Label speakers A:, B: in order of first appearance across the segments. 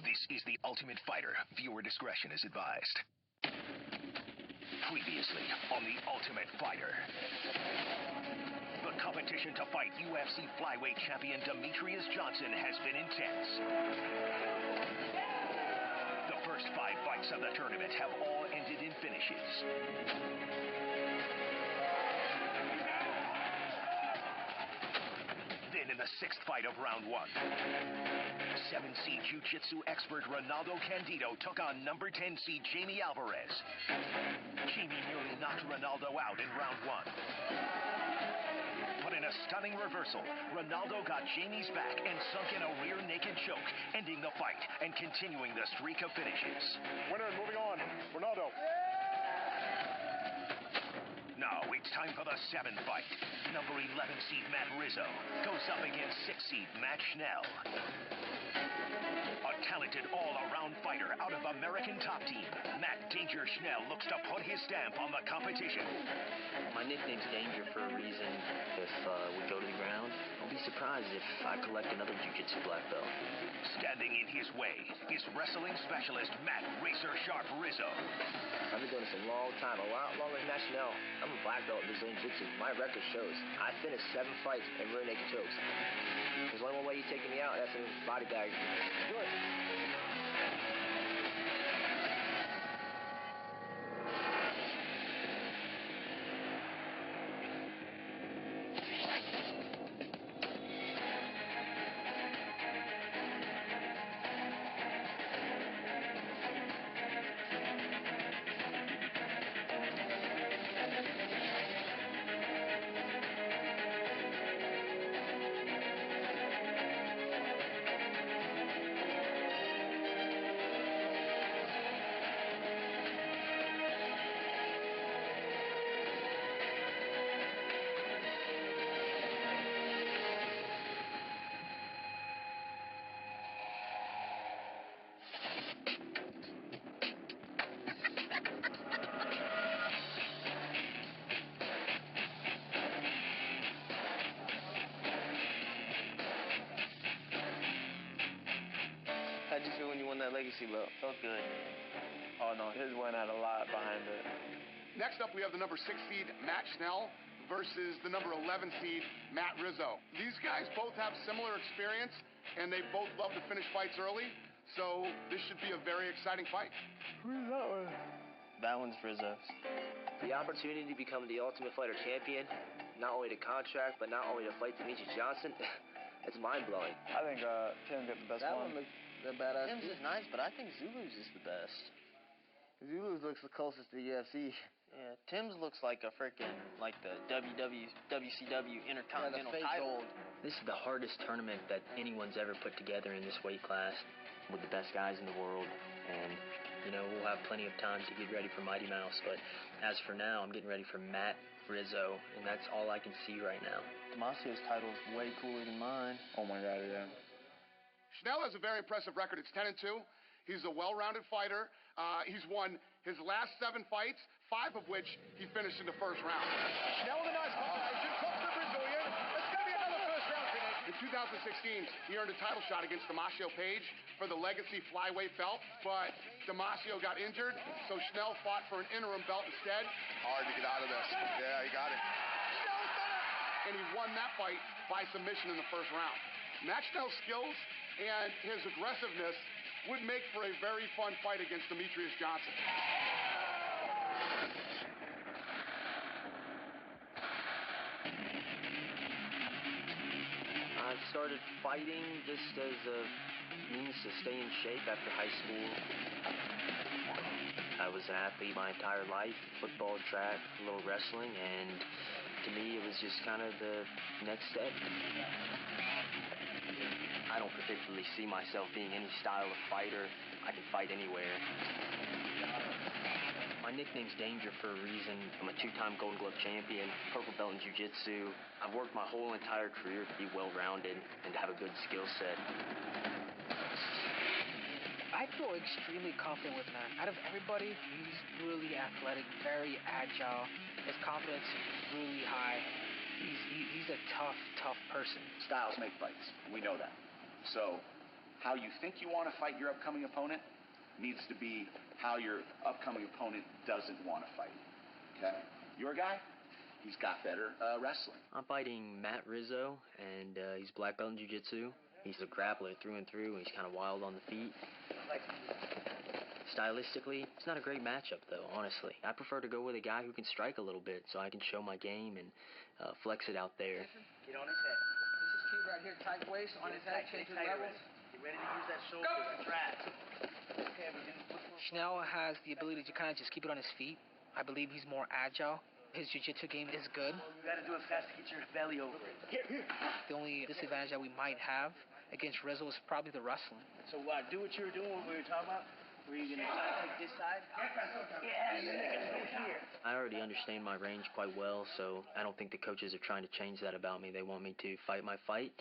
A: This is The Ultimate Fighter. Viewer discretion is advised. Previously on The Ultimate Fighter. The competition to fight UFC flyweight champion Demetrius Johnson has been intense. The first 5 fights of the tournament have all ended in finishes. Then in the 6th fight of round 1, 7-seed jiu-jitsu expert Ronaldo Candido took on number 10 seed Jamie Alvarez. Jamie nearly knocked Ronaldo out in round 1. But in a stunning reversal, Ronaldo got Jamie's back and sunk in a rear naked choke, ending the fight and continuing the streak of finishes.
B: Winner and moving on, Ronaldo.
A: Now it's time for the 7th fight. Number 11 seed Matt Rizzo goes up against 6 seed Matt Schnell. A talented all-around fighter out of American Top Team, Matt Danger Schnell looks to put his stamp on the competition.
C: My nickname's Danger for a reason. If we go to the ground, I'll be surprised if I collect another jiu-jitsu black belt.
A: Standing in his way is wrestling specialist Matt Racer Sharp Rizzo.
C: I've been doing this a long time, a lot longer than Matt Schnell. I'm a black belt in Brazilian Jiu-Jitsu. My record shows I finished 7 fights in rear naked chokes. There's only one way you're taking me out, that's a body bag. Do it.
D: How'd you feel when you won that legacy belt?
C: Felt good.
D: Oh no, his win had a lot behind it.
B: Next up, we have the number 6 seed Matt Schnell versus the number 11 seed Matt Rizzo. These guys both have similar experience, and they both love to finish fights early, so this should be a very exciting fight.
D: Who's that one? That one's Rizzo's.
C: The opportunity to become the Ultimate Fighter champion, not only to contract, but not only to fight Demetrius Johnson, it's mind-blowing.
D: I think Tim got the best one.
E: That one looks the badass.
C: Tim's is nice, but I think Zulu's is the best.
E: Zulu's looks the closest to the UFC.
C: Yeah, Tim's looks like a freaking, like the WCW Intercontinental title. This is the hardest tournament that anyone's ever put together in this weight class with the best guys in the world. And, you know, we'll have plenty of time to get ready for Mighty Mouse. But as for now, I'm getting ready for Matt Rizzo, and that's all I can see right now.
D: Damasio's title's way cooler than mine.
E: Oh my God, yeah.
B: Schnell has a very impressive record. It's 10-2. He's a well-rounded fighter. He's won his last 7 fights, 5 of which he finished in the first round. Schnell with a nice combination, talks to the Brazilian. It's going to be another first-round finish. In 2016, he earned a title shot against Demasio Page for the Legacy Flyweight belt, but Demasio got injured, so Schnell fought for an interim belt instead.
F: Hard to get out of this. Yeah, he got it.
B: Schnell's done it! And he won that fight by submission in the first round. Matt Schnell's skills and his aggressiveness would make for a very fun fight against Demetrius Johnson.
C: I started fighting just as a means to stay in shape after high school. I was an athlete my entire life, football, track, a little wrestling, and to me it was just kind of the next step. I don't particularly see myself being any style of fighter. I can fight anywhere. My nickname's Danger for a reason. I'm a 2-time Golden Glove champion, purple belt in jiu-jitsu. I've worked my whole entire career to be well-rounded and to have a good skill set.
G: I feel extremely confident with Matt. Out of everybody, he's really athletic, very agile. His confidence is really high. He's a tough person.
H: Styles make fights. We know that. So how you think you want to fight your upcoming opponent needs to be how your upcoming opponent doesn't want to fight. Okay? Your guy, he's got better wrestling.
C: I'm fighting Matt Rizzo, and he's black belt in jiu-jitsu. He's a grappler through and through, and he's kind of wild on the feet. Stylistically, it's not a great matchup, though, honestly. I prefer to go with a guy who can strike a little bit so I can show my game and flex it out there.
H: Get on his head.
G: This is key right here. Tight waist on his head. Change his level.
H: Get ready to use that shoulder. That's right. Okay,
G: Schnell has the ability to kind of just keep it on his feet. I believe he's more agile. His jiu-jitsu game is good.
H: You got to do it fast to get your belly over it. Here.
G: The only disadvantage that we might have against Rizzo is probably the wrestling.
H: So do what you were doing, what we were talking about. Were you going to take this side? Yeah, and then they're going to go here.
C: I already understand my range quite well, so I don't think the coaches are trying to change that about me. They want me to fight my fight,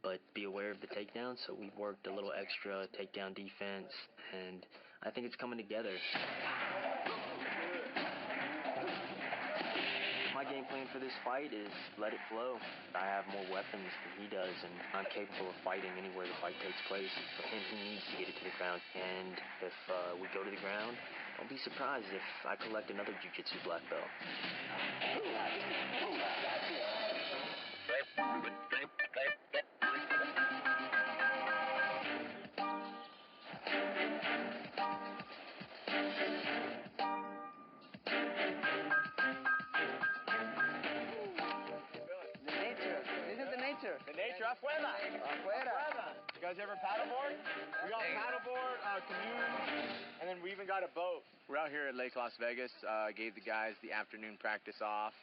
C: but be aware of the takedown, so we've worked a little extra takedown defense, and I think it's coming together. My game plan for this fight is let it flow. I have more weapons than he does, and I'm capable of fighting anywhere the fight takes place. For him, he needs to get it to the ground. And if we go to the ground, don't be surprised if I collect another jiu-jitsu black belt.
D: The nature, afuera. You guys ever paddleboard? We got paddleboard, canoe, and then we even got a boat. We're out here at Lake Las Vegas. Gave the guys the afternoon practice off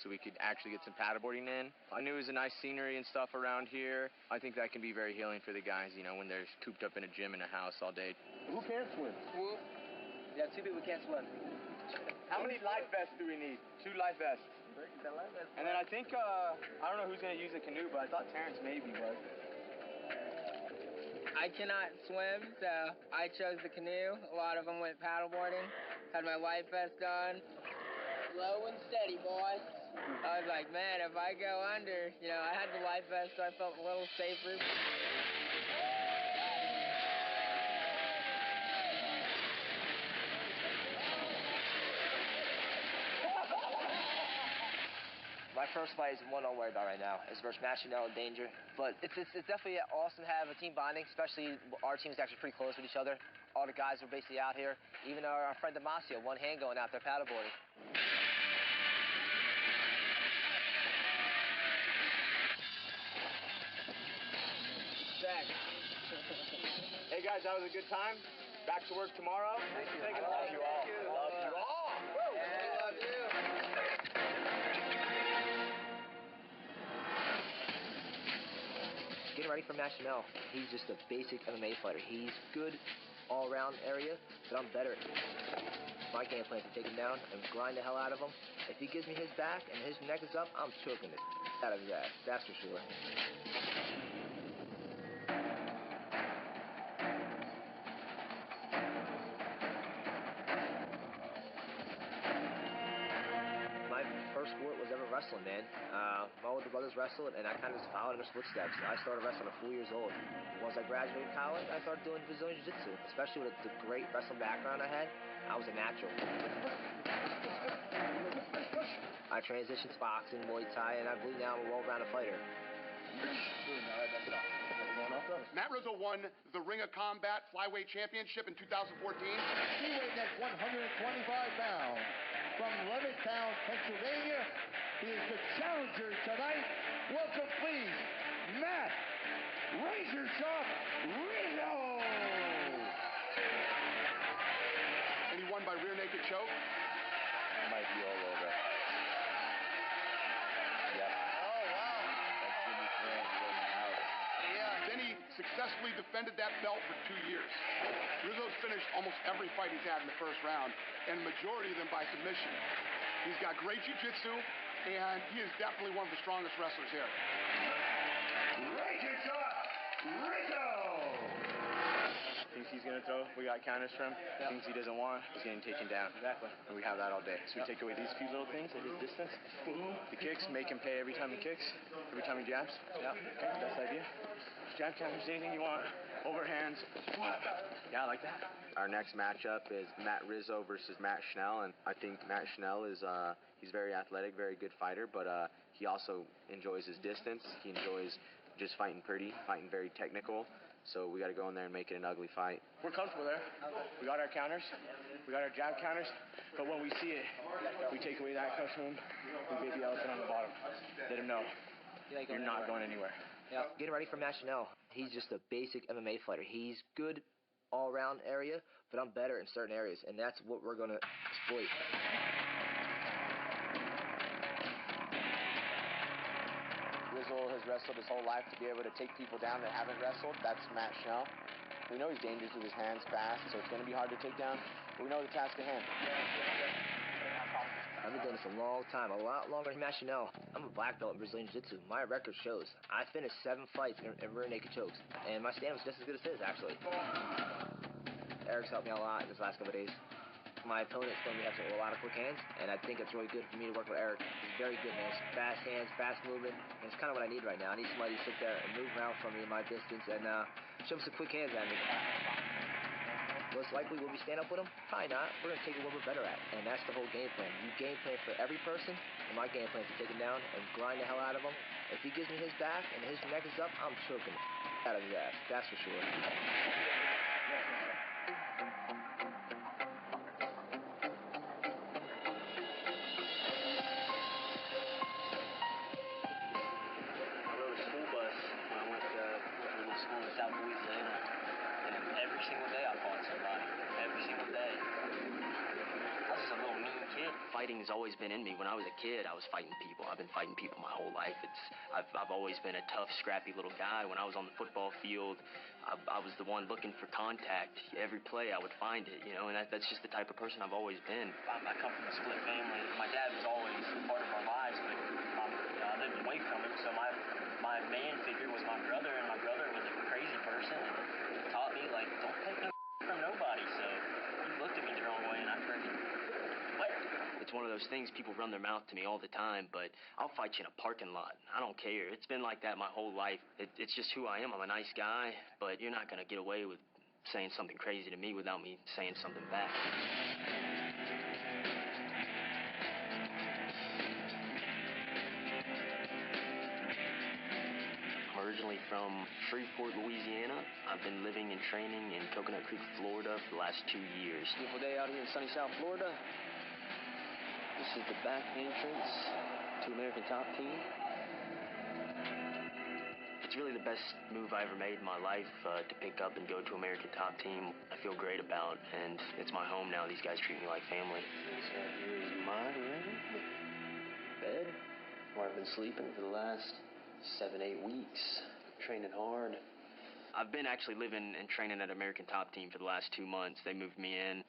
D: so we could actually get some paddleboarding in. I knew it was a nice scenery and stuff around here. I think that can be very healing for the guys, you know, when they're cooped up in a gym in a house all day.
E: Who can't swim?
D: Yeah, 2 people can't swim. How many life vests do we need? 2 life vests. And then I think, I don't know who's going to use a canoe, but I thought Terrence maybe was.
I: I cannot swim, so I chose the canoe. A lot of them went paddleboarding. Had my life vest on. Slow and steady, boy. I was like, man, if I go under, you know, I had the life vest, so I felt a little safer.
J: My first fight is one I'm worried about right now. It's versus Machinell in Danger. But it's definitely awesome to have a team bonding, especially our team is actually pretty close with each other. All the guys are basically out here. Even our friend Damasio, one hand going out there paddleboarding.
D: Hey guys, that was a good time. Back to work tomorrow. Thank you. I love you all. Love you all.
I: Yeah, love you.
J: Getting ready for Machinell. He's just a basic MMA fighter. He's good all-around area, but I'm better. My game plan is to take him down and grind the hell out of him. If he gives me his back and his neck is up, I'm choking it out of his ass. That's for sure. My first sport was ever wrestling, man. My older brothers wrestled, and I kind of just followed in their footsteps. I started wrestling at 4 years old. Once I graduated college, I started doing Brazilian Jiu-Jitsu. Especially with the great wrestling background I had, I was a natural. I transitioned to boxing, Muay Thai, and I believe now I'm a well-rounded fighter.
B: Matt Rizzo won the Ring of Combat Flyweight Championship in 2014.
K: He weighs at 125 pounds. From Levittown, Pennsylvania, he is the challenger tonight. Welcome, please, Matt Razor Sharp Rizzo.
B: And he won by rear naked choke.
D: Might be all over. Yep.
B: Oh, wow. Then he successfully defended that belt for 2 years. Rizzo's finished almost every fight he's had in the first round, and majority of them by submission. He's got great jiu-jitsu, and he is definitely one of the strongest wrestlers here.
K: Razor Sharp Rizzo.
D: Thinks he's going to throw. We got counters from him. Things he doesn't want. He's getting taken down. Exactly. And we have that all day. So we take away these few little things at his distance. The kicks, make him pay every time he kicks, every time he jabs. Yeah. Okay, that's the idea. Jab counters, anything you want. overhands. Yeah, like that. Our next matchup is Matt Rizzo versus Matt Schnell, and I think Matt Schnell is he's very athletic, very good fighter, but he also enjoys his distance. He enjoys just fighting pretty, fighting very technical. So we got to go in there and make it an ugly fight. We're comfortable there. We got our counters. We got our jab counters. But when we see it, we take away that crush from him. We baby elephant on the bottom. Let him know you're not going anywhere.
J: Yeah, getting ready for Matt Schnell. He's just a basic MMA fighter. He's good all-around area, but I'm better in certain areas, and that's what we're going to exploit.
C: Rizzo has wrestled his whole life. To be able to take people down that haven't wrestled, that's Matt Schnell. We know he's dangerous with his hands fast, so it's going to be hard to take down. But we know the task at hand.
J: I've been doing this a long time, a lot longer than Matt Schnell. I'm a black belt in Brazilian Jiu-Jitsu. My record shows. I finished 7 fights in rear naked chokes, and my stand was just as good as his, actually. Eric's helped me out a lot this last couple of days. My opponent's going to have a lot of quick hands, and I think it's really good for me to work with Eric. He's very good, man. Fast hands, fast movement, and it's kind of what I need right now. I need somebody to sit there and move around from me in my distance and show him some quick hands at me. Most likely, will we stand up with him? Probably not. We're going to take what we're better at, and that's the whole game plan. You game plan for every person, and my game plan is to take him down and grind the hell out of him. If he gives me his back and his neck is up, I'm choking out of his ass. That's for sure.
C: South Louisiana, and every single day I fought somebody. Every single day. I was just a little mean kid. Fighting has always been in me. When I was a kid, I was fighting people. I've been fighting people my whole life. I've always been a tough, scrappy little guy. When I was on the football field, I was the one looking for contact. Every play, I would find it, you know, and that's just the type of person I've always been. I come from a split family. My dad was always a part of our lives, but I lived away from him, so my man figure was my brother, and my brother was a crazy person, and he taught me, like, don't take no from nobody, so he looked at me the wrong way, and I freaking what? It's one of those things, people run their mouth to me all the time, but I'll fight you in a parking lot. I don't care. It's been like that my whole life. It's just who I am. I'm a nice guy, but you're not going to get away with saying something crazy to me without me saying something back. Originally from Shreveport, Louisiana. I've been living and training in Coconut Creek, Florida for the last 2 years. Beautiful day out here in sunny South Florida. This is the back entrance to American Top Team. It's really the best move I ever made in my life to pick up and go to American Top Team. I feel great about, and it's my home now. These guys treat me like family. So here's my room, bed, where I've been sleeping for the last 7-8 weeks, training hard. I've been actually living and training at American Top Team for the last 2 months. They moved me in.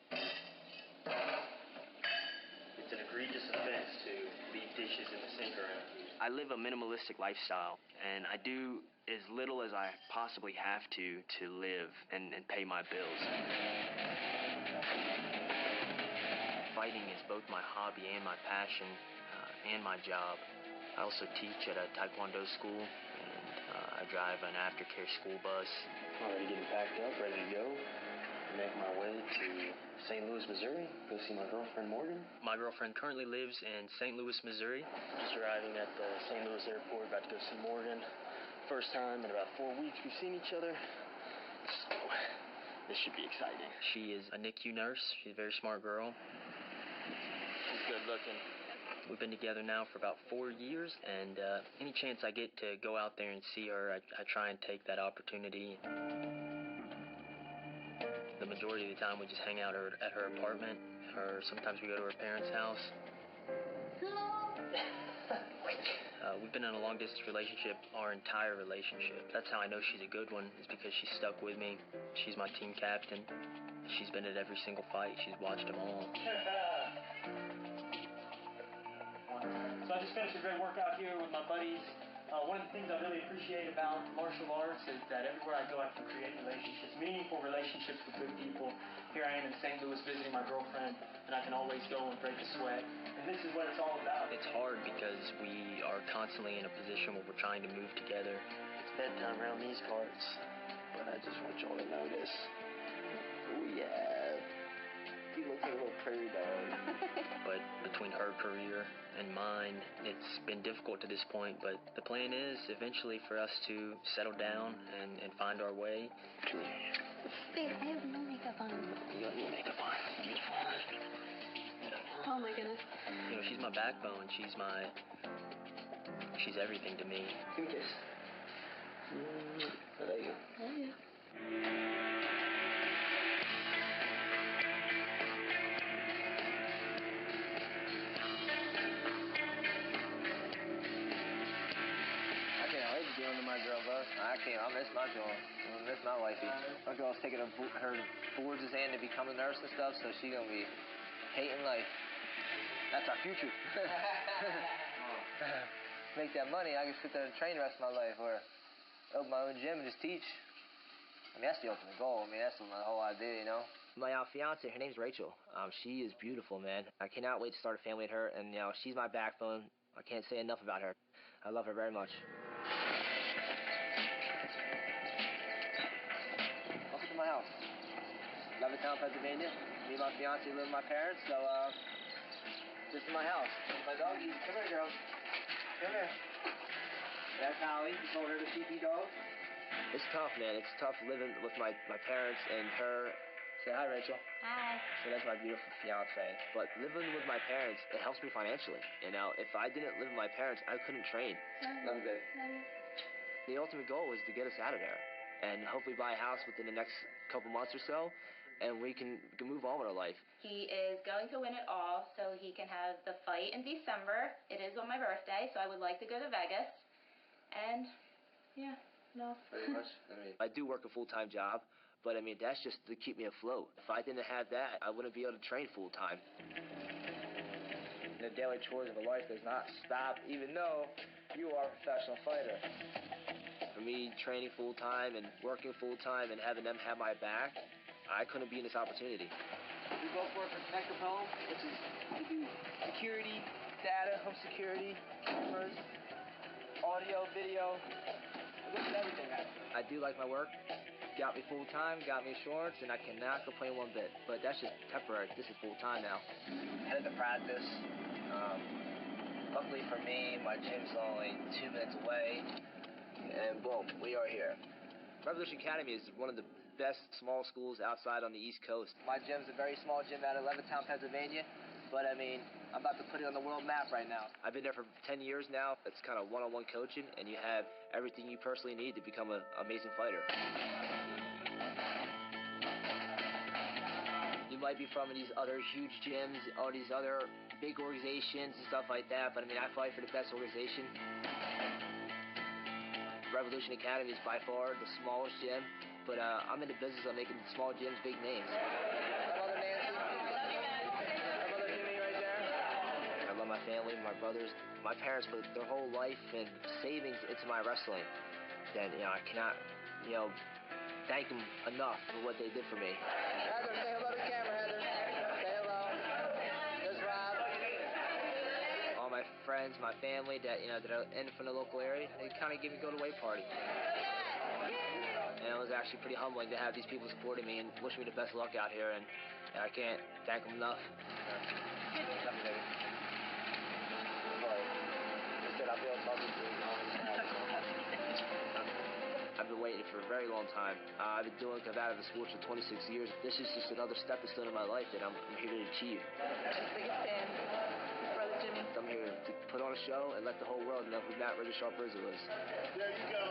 C: It's an egregious offense to leave dishes in the sink around here. I live a minimalistic lifestyle, and I do as little as I possibly have to live and pay my bills. Fighting is both my hobby and my passion, and my job. I also teach at a Taekwondo school, and I drive an aftercare school bus. Already getting packed up, ready to go. Make my way to St. Louis, Missouri, go see my girlfriend, Morgan. My girlfriend currently lives in St. Louis, Missouri. Just arriving at the St. Louis airport, about to go see Morgan. First time in about 4 weeks we've seen each other. So, this should be exciting. She is a NICU nurse. She's a very smart girl. She's good looking. We've been together now for about 4 years, and any chance I get to go out there and see her, I try and take that opportunity. The majority of the time, we just hang out at her apartment, or sometimes we go to her parents' house. We've been in a long-distance relationship our entire relationship. That's how I know she's a good one, is because she's stuck with me. She's my team captain. She's been at every single fight. She's watched them all.
L: So I just finished a great workout here with my buddies. One of the things I really appreciate about martial arts is that everywhere I go I can create relationships, meaningful relationships with good people. Here I am in St. Louis visiting my girlfriend, and I can always go and break a sweat. And this is what it's all about.
C: It's hard because we are constantly in a position where we're trying to move together. It's bedtime around these parts.
J: but I just want y'all to know this. Oh, yeah. He looks like a little prairie dog.
C: But between her career and mine, it's been difficult to this point, but the plan is eventually for us to settle down and find our way.
M: Babe, I have no makeup on.
C: You got no makeup on.
M: Oh my goodness.
C: You know, she's my backbone. She's everything to me.
J: Give me a kiss. I love you.
M: Love you.
J: I can't wait to be under my girl, bro. I can't. I miss my girl. I miss my wifey. My girl's taking her boards and to become a nurse and stuff, so she's gonna be hating life. That's our future. Make that money, I can sit there and train the rest of my life, or open my own gym and just teach. I mean, that's the ultimate goal. I mean, that's my whole idea, you know. My fiance, her name's Rachel. She is beautiful, man. I cannot wait to start a family with her, and you know, she's my backbone. I can't say enough about her. I love her very much. Welcome to my house. Levittown, Pennsylvania. Me and my fiance live with my parents, so this is my house. My doggies. Come here, girl. Come here. That's Holly. We call her the CP dog. It's tough, man. It's tough living with my parents and her. Say hi, Rachel.
M: Hi.
J: So that's my beautiful fiance. But living with my parents, it helps me financially. You know, if I didn't live with my parents, I couldn't train. Love you, babe.
M: Love you.
J: The ultimate goal is to get us out of there and hopefully buy a house within the next couple months or so, and we can move on with our life.
N: He is going to win it all so he can have the fight in December. It is on my birthday, so I would like to go to Vegas. And, yeah, no.
J: Pretty much. I mean, I do work a full-time job, but I mean, that's just to keep me afloat. If I didn't have that, I wouldn't be able to train full-time. The daily chores of a life does not stop, even though you are a professional fighter. For me, training full-time and working full-time and having them have my back, I couldn't be in this opportunity. We both work for Connect Home, which is to do security, data, home security, cameras, audio, video. I look at everything. I do like my work. Got me full-time, got me insurance, and I cannot complain one bit. But that's just temporary. This is full-time now. Headed to practice. Luckily for me, my gym's only 2 minutes away. And boom, we are here. Revolution Academy is one of the best small schools outside on the East Coast. My gym's a very small gym out of Levittown, Pennsylvania, but I mean, I'm about to put it on the world map right now. I've been there for 10 years now. It's kind of one-on-one coaching, and you have everything you personally need to become an amazing fighter. You might be from these other huge gyms, all these other big organizations and stuff like that, but I mean, I fight for the best organization. Revolution Academy is by far the smallest gym, but I'm in the business of making small gyms big names. My mother Nancy. My mother Jimmy right there. I love my family, my brothers. My parents put their whole life and savings into my wrestling. Then, you know, I cannot, you know, thank them enough for what they did for me. Heather, say hello to the camera, Heather. Say hello. There's Rob. All my friends, my family that, you know, that are in from the local area, they kind of give me a go-away party. And it was actually pretty humbling to have these people supporting me and wish me the best luck out here, and I can't thank them enough. I've been waiting for a very long time. I've been doing competitive sports for 26 years. This is just another stepping stone in my life that I'm here to achieve.
N: Biggest fan, Brother Jimmy.
J: I'm here to put on a show and let the whole world know who Matt Rizzo is.
K: There you go.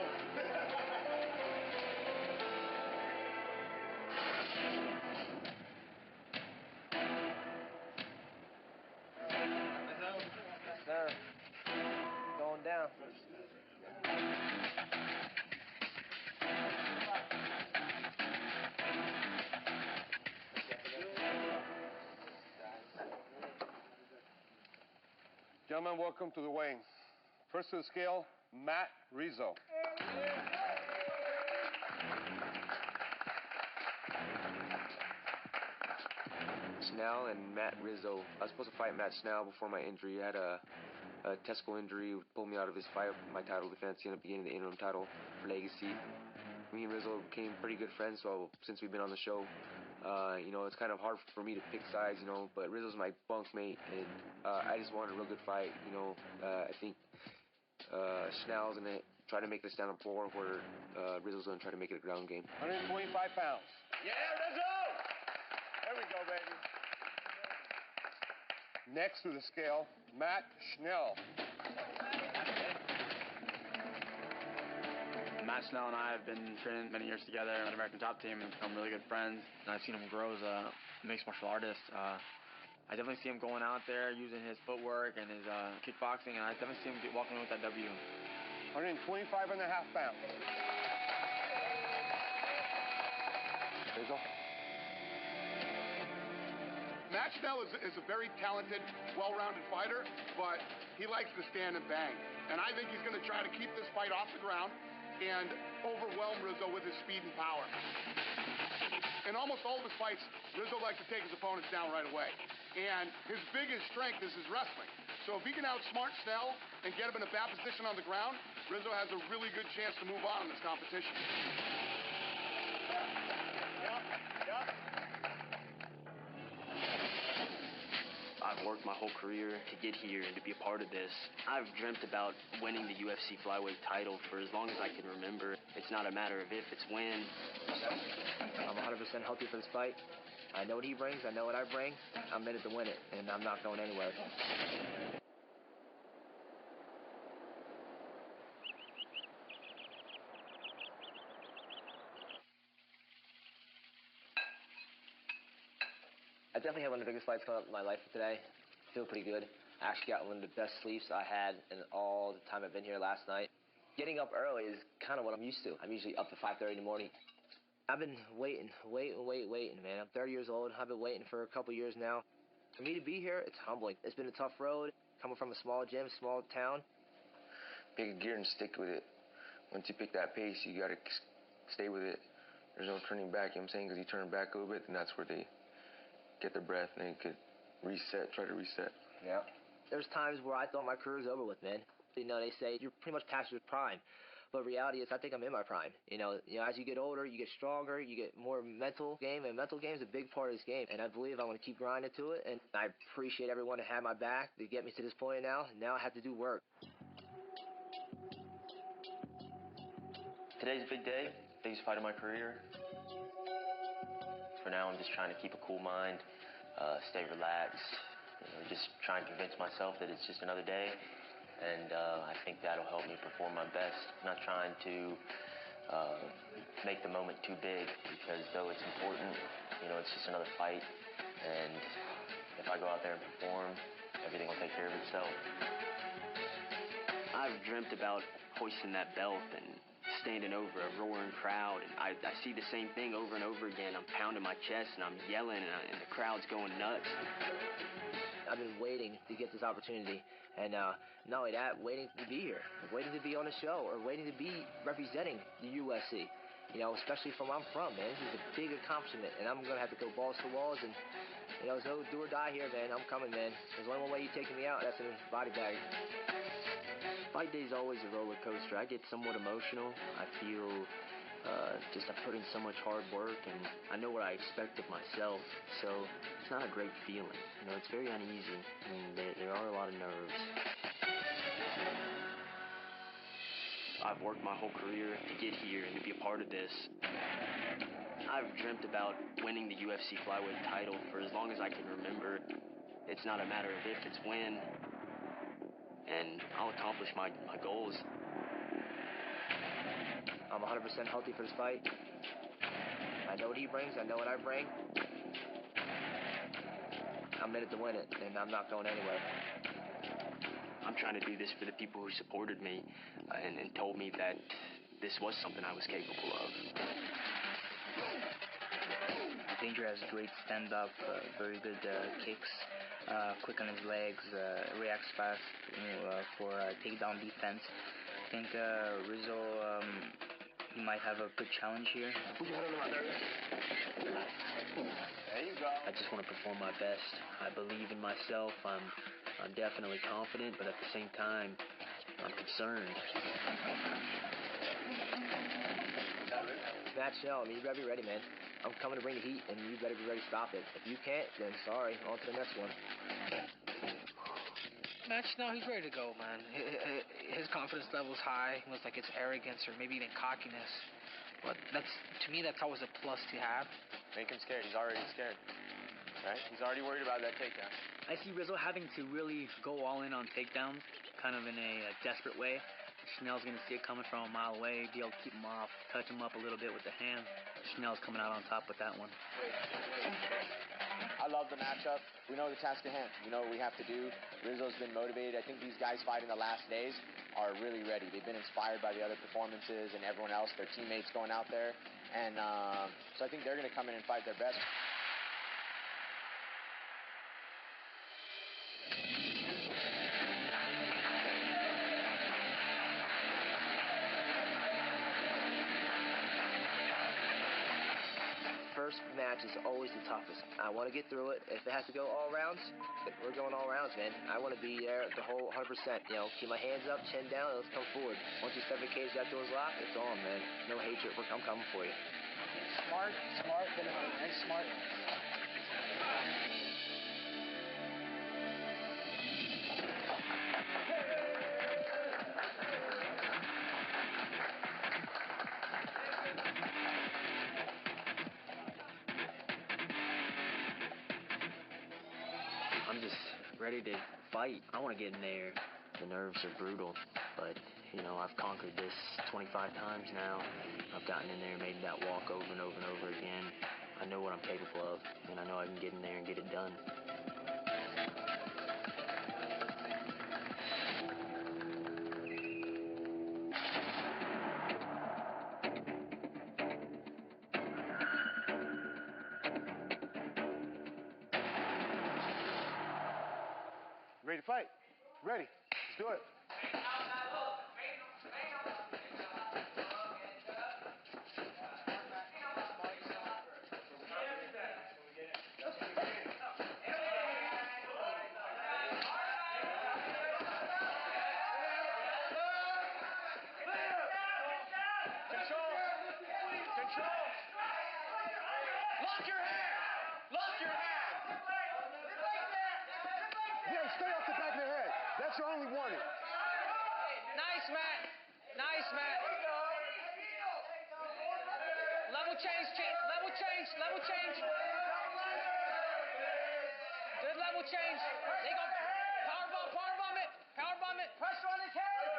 J: Sir, going down.
O: Gentlemen, welcome to the weigh-in. First to the scale, Matt Rizzo.
P: Snell and Matt Rizzo. I was supposed to fight Matt Snell before my injury. I had a testicle injury, pulled me out of his fight, my title defense, ended up getting the interim title for Legacy. Me and Rizzo became pretty good friends, so since we've been on the show, you know, it's kind of hard for me to pick sides, you know, but Rizzo's my bunkmate, and I just wanted a real good fight, you know. I think Schnell's going to try to make this down to 4, where Rizzo's going to try to make it a ground game.
O: 125 pounds.
D: Yeah, Rizzo! There we go, baby.
O: Next to the scale, Matt Schnell.
Q: Matt Schnell and I have been training many years together on the American Top Team and become really good friends. And I've seen him grow as a mixed martial artist. I definitely see him going out there using his footwork and his kickboxing, and I definitely see him walking in with that W.
O: 125 and a half pounds. Rizzo.
B: Matt Schnell is a very talented, well-rounded fighter, but he likes to stand and bang. And I think he's going to try to keep this fight off the ground and overwhelm Rizzo with his speed and power. In almost all of his fights, Rizzo likes to take his opponents down right away. And his biggest strength is his wrestling. So if he can outsmart Schnell and get him in a bad position on the ground, Rizzo has a really good chance to move on in this competition.
C: I've worked my whole career to get here and to be a part of this. I've dreamt about winning the UFC flyweight title for as long as I can remember. It's not a matter of if, it's when.
J: I'm 100% healthy for this fight. I know what he brings, I know what I bring. I'm in it to win it, and I'm not going anywhere. I definitely had one of the biggest fights coming up in my life today. I feel pretty good. I actually got one of the best sleeps I had in all the time I've been here last night. Getting up early is kind of what I'm used to. I'm usually up to 5:30 in the morning. I've been waiting, man. I'm 30 years old. I've been waiting for a couple years now. For me to be here, it's humbling. It's been a tough road, coming from a small gym, small town.
P: Pick a gear and stick with it. Once you pick that pace, you got to stay with it. There's no turning back, you know what I'm saying? Because you turn back a little bit, and that's where they get their breath, and they could reset, try to reset.
J: Yeah. There's times where I thought my career was over with, man. You know, they say you're pretty much past your prime. But reality is, I think I'm in my prime. You know, as you get older, you get stronger, you get more mental game, and mental game is a big part of this game. And I believe I want to keep grinding to it, and I appreciate everyone that had my back to get me to this point now. Now I have to do work.
C: Today's a big day, biggest fight of my career. For now, I'm just trying to keep a cool mind, stay relaxed, just try and convince myself that it's just another day. And I think that'll help me perform my best. I'm not trying to make the moment too big, because though it's important, it's just another fight. And if I go out there and perform, everything will take care of itself. I've dreamt about hoisting that belt and standing over a roaring crowd, and I see the same thing over and over again. I'm pounding my chest and I'm yelling, and the crowd's going nuts.
J: I've been waiting to get this opportunity, and not only that, waiting to be here, waiting to be on the show, or waiting to be representing the UFC. Especially from where I'm from, man. This is a big accomplishment, and I'm gonna have to go balls to walls, and there's no do or die here, man. I'm coming, man. There's only one way you're taking me out, that's in a body bag.
C: Fight day is always a roller coaster. I get somewhat emotional. I feel just I put in so much hard work, and I know what I expect of myself, so it's not a great feeling. It's very uneasy, and there are a lot of nerves. I've worked my whole career to get here and to be a part of this. I've dreamt about winning the UFC flyweight title for as long as I can remember. It's not a matter of if, it's when. And I'll accomplish my goals.
J: I'm 100% healthy for this fight. I know what he brings, I know what I bring. I'm in it to win it, and I'm not going anywhere.
C: I'm trying to do this for the people who supported me and told me that this was something I was capable of.
R: Danger has great stand-up, very good kicks, quick on his legs, reacts fast for takedown defense. I think Rizzo, he might have a good challenge here.
C: There you go. I just want to perform my best. I believe in myself. I'm definitely confident, but at the same time, I'm concerned.
J: Matt Schnell, you better be ready, man. I'm coming to bring the heat, and you better be ready to stop it. If you can't, then sorry. On to the next one.
G: Matt Schnell, he's ready to go, man. His confidence level's high. Almost like it's arrogance or maybe even cockiness. But to me, that's always a plus to have.
D: Make him scared. He's already scared. Right? He's already worried about that takedown.
C: I see Rizzo having to really go all in on takedowns, kind of in a desperate way. Schnell's going to see it coming from a mile away, be able to keep him off, touch him up a little bit with the hand. Schnell's coming out on top with that one.
D: I love the matchup. We know the task at hand. We know what we have to do. Rizzo's been motivated. I think these guys fighting the last days are really ready. They've been inspired by the other performances and everyone else, their teammates going out there. And so I think they're going to come in and fight their best.
J: First match is always the toughest. I want to get through it. If it has to go all rounds, we're going all rounds, man. I want to be there the whole 100%. Keep my hands up, chin down, and let's come forward. Once you step in the cage, that door's locked, it's on, man. No hatred. I'm coming for you.
G: Smart, but nice, smart.
C: I'm just ready to fight. I want to get in there. The nerves are brutal, but, I've conquered this 25 times now. I've gotten in there and made that walk over and over and over again. I know what I'm capable of, and I know I can get in there and get it done.
O: Ready to fight? Ready. Let's do it.
K: Control. Lock your hand. Lock your hand.
O: Yeah, stay off the back of the head. That's your only warning.
G: Nice, Matt. Nice, Matt. Level change, level change, level change. Good level change. There you go. Powerbomb it. Powerbomb it. Pressure on his head.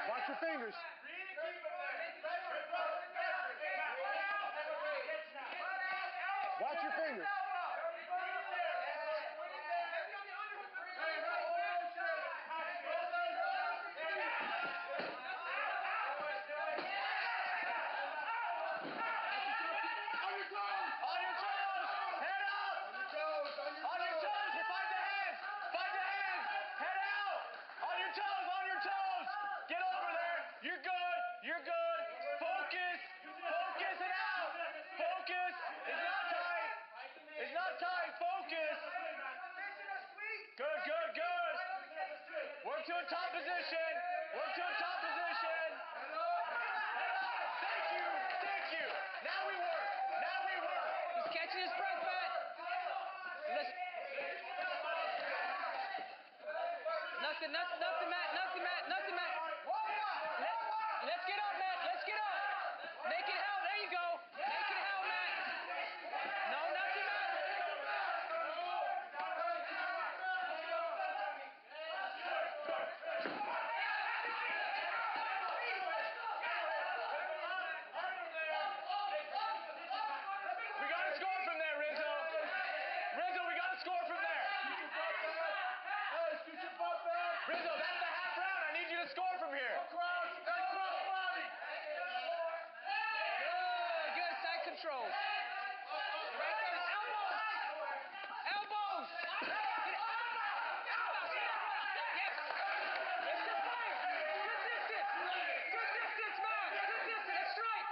O: Watch your fingers. Watch your fingers.
K: You're good. Focus. Focus it out. Focus. It's not tight. It's not tight. Focus. Good, good, good. Work to a top position. Work to a top position. Thank you. Thank you. Now we work. Now we work.
G: He's catching his breath, Matt. Listen. Nothing, Matt. Nothing, Matt. Nothing, Matt. Let's get up, Matt. Let's get up. Naked hell. There you go. Naked hell, Matt. No, nothing, Matt.
K: We got to score from there, Rizzo. Rizzo, we got to score from there. Rizzo, that's the half round. I need you to score from here.
G: Good side control. Elbows. Yes. It's the fight. Good distance. Good distance, man. Good distance. Let's strike.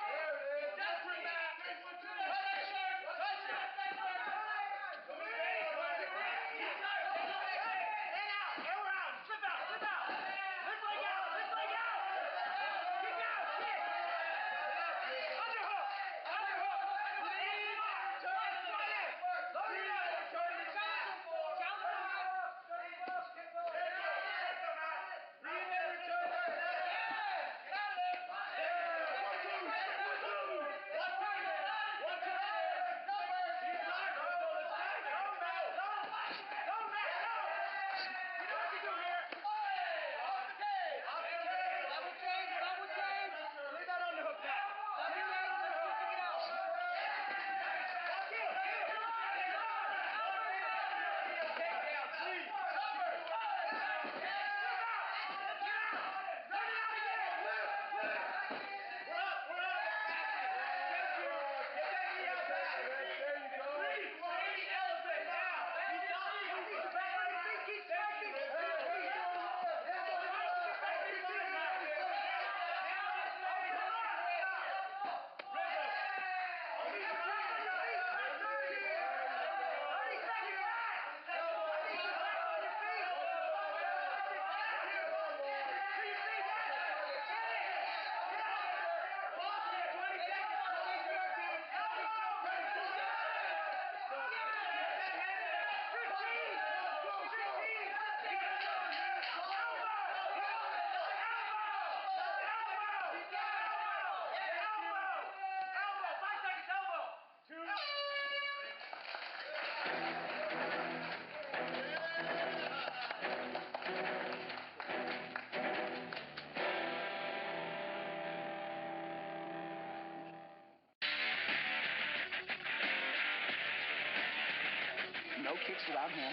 H: fights without him.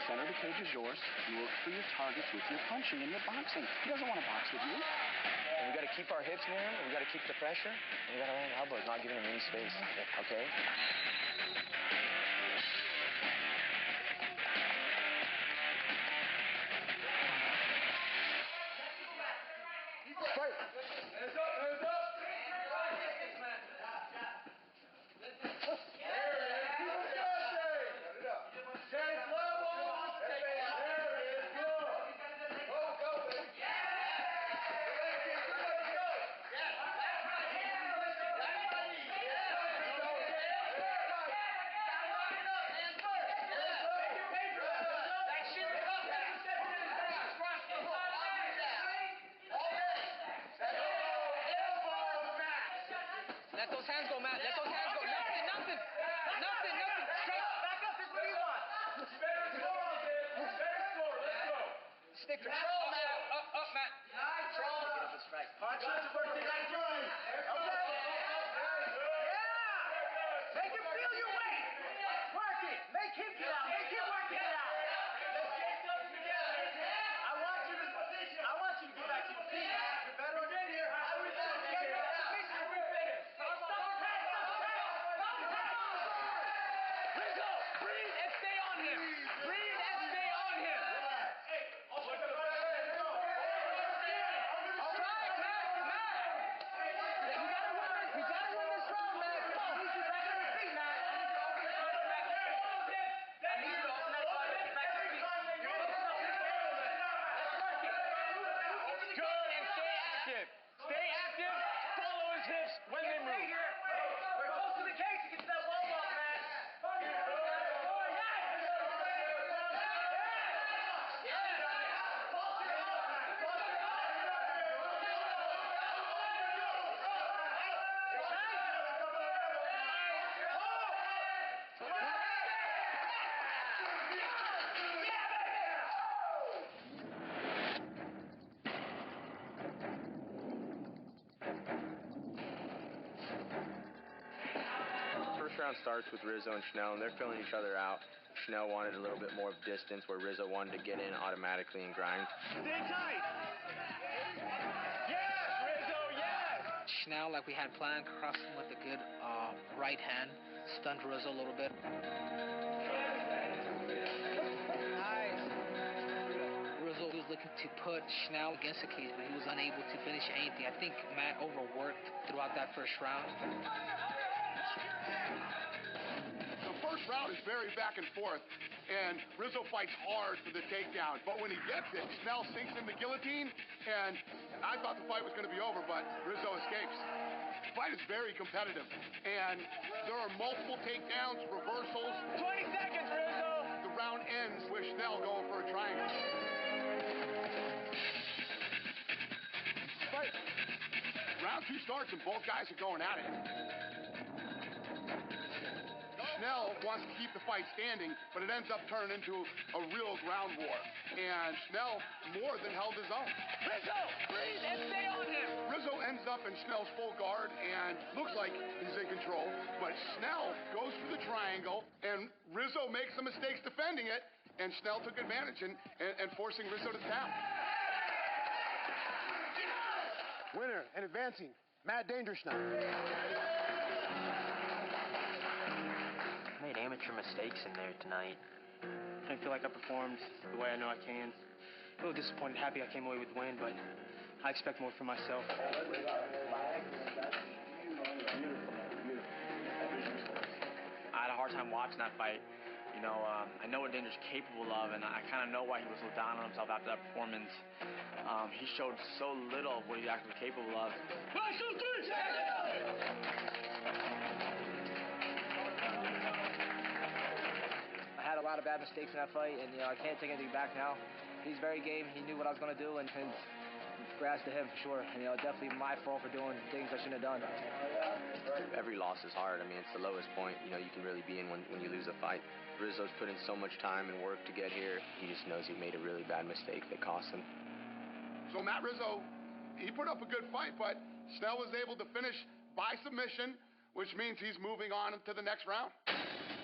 H: Center of the cage is yours. You look for your targets with your punching and your boxing. He doesn't want to box with you.
C: And we got to keep our hips near him. We got to keep the pressure. And we got to land elbows, not giving him any space. Okay?
K: Fight! Hands up! Hands up! Change level! There it is. Good. Go, baby.
G: Let those hands go, Matt. Let those hands go. Nothing. Straight. Back up. This is what you want.
K: Better score, kid. Better score. Let's go.
G: Stick control, Matt. Up, Matt.
K: Control.
G: Get up the strike.
K: Punch. That's what you got to do. Okay. Yeah. Make him feel your weight. Work it. Make him get out. Make him work it out. Let's get something together. I want you to get back to your feet. You're better on your here. I was just getting back to position.
G: Rizzo, breathe and stay on him. Breathe and stay on him. Strike, Matt. We gotta win this round, Matt. Come on. I need you back on your feet, Matt. I need you to open that button. Back to your feet. You're gonna open up your hands. Let's work it.
D: Good, and stay active. Stay active. Follow his hips when they move.
K: We're close to the cage to get to that wall walk, Matt.
P: First round starts with Rizzo and Schnell, and they're filling each other out. Schnell wanted a little bit more of distance, where Rizzo wanted to get in automatically and grind.
K: Stay tight. Yes, Rizzo, yes.
G: Schnell, like we had planned, crossed him with a good right hand, stunned Rizzo a little bit. Nice. Rizzo was looking to put Schnell against the cage, but he was unable to finish anything. I think Matt overworked throughout that first round.
B: The first round is very back and forth, and Rizzo fights hard for the takedown. But when he gets it, Schnell sinks in the guillotine, and I thought the fight was going to be over, but Rizzo escapes. The fight is very competitive, and there are multiple takedowns, reversals.
K: 20 seconds, Rizzo.
B: The round ends with Schnell going for a triangle. Fight. Round two starts, and both guys are going at it. Schnell wants to keep the fight standing, but it ends up turning into a real ground war. And Schnell more than held his own.
G: Rizzo, breathe and stay on him.
B: Rizzo ends up in Schnell's full guard and looks like he's in control. But Schnell goes for the triangle, and Rizzo makes some mistakes defending it, and Schnell took advantage and forcing Rizzo to tap.
O: Winner and advancing, Matt Dangerschnell.
C: Made amateur mistakes in there tonight.
L: I didn't feel like I performed the way I know I can. A little disappointed, happy I came away with the win, but I expect more for myself.
Q: I had a hard time watching that fight. You know, I know what Danger's capable of, and I kind of know why he was so down on himself after that performance. He showed so little of what he's actually capable of.
J: I had a lot of bad mistakes in that fight, and I can't take anything back now. He's very game. He knew what I was going to do, and congrats to him for sure. And definitely my fault for doing things I shouldn't have done.
P: Every loss is hard. I mean, it's the lowest point you can really be in when you lose a fight. Rizzo's put in so much time and work to get here. He just knows he made a really bad mistake that cost him.
B: So Matt Rizzo, he put up a good fight, but Schnell was able to finish by submission, which means he's moving on to the next round.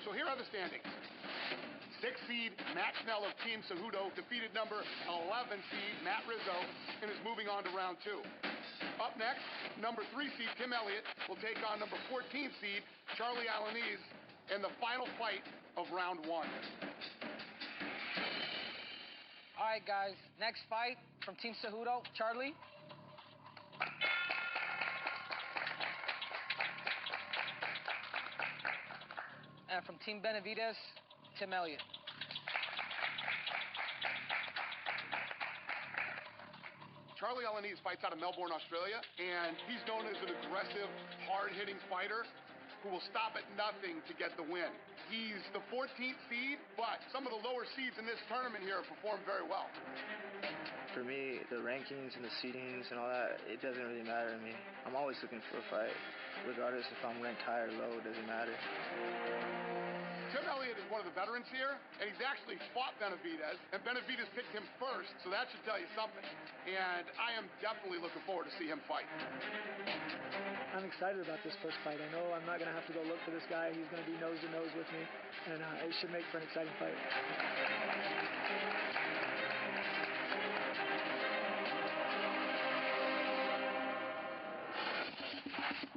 B: So here are the standings. 6 seed Matt Schnell of Team Cejudo defeated number 11 seed Matt Rizzo and is moving on to round 2. Up next, number 3 seed Tim Elliott will take on number 14 seed Charlie Alaniz in the final fight of round 1.
G: All right, guys. Next fight from Team Cejudo, Charlie. And from Team Benavides, Tim Elliott.
B: Charlie Alaniz fights out of Melbourne, Australia, and he's known as an aggressive, hard-hitting fighter who will stop at nothing to get the win. He's the 14th seed, but some of the lower seeds in this tournament here have performed very well.
J: For me, the rankings and the seedings and all that, it doesn't really matter to me. I'm always looking for a fight. Regardless if I'm ranked high or low, it doesn't matter.
B: Tim Elliott is one of the veterans here, and he's actually fought Benavides, and Benavides picked him first, so that should tell you something. And I am definitely looking forward to see him fight.
S: I'm excited about this first fight. I know I'm not going to have to go look for this guy. He's going to be nose to nose with me, and it should make for an exciting fight.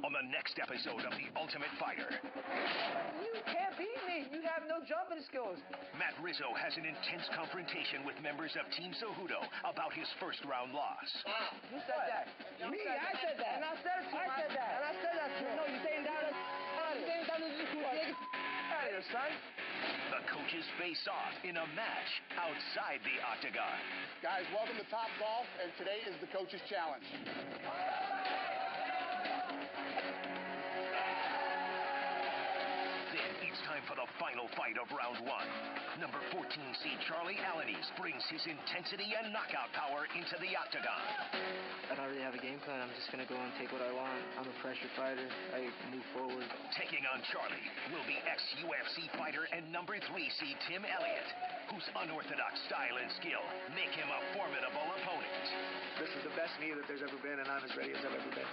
A: On the next episode of The Ultimate Fighter,
J: You can't beat me. You have no jumping skills.
A: Matt Rizzo has an intense confrontation with members of Team Cejudo about his first-round loss.
J: Who said that? Me, I said that. And I said it to him. I said that. And I said that to him. No, you saying down there. You saying down there. Get out of here, son.
A: The coaches face off in a match outside the octagon.
B: Guys, welcome to Top Golf, and today is the Coach's Challenge.
A: Then it's time for the final fight of round 1. Number 14 seed Charlie Alaniz brings his intensity and knockout power into the octagon.
J: I don't really have a game plan. I'm just going to go and take what I want. I'm a pressure fighter. I move forward.
A: Taking on Charlie will be ex-UFC fighter and number 3 seed Tim Elliott, whose unorthodox style and skill make him a formidable opponent.
S: This is the best me that there's ever been, and I'm as ready as I've ever been.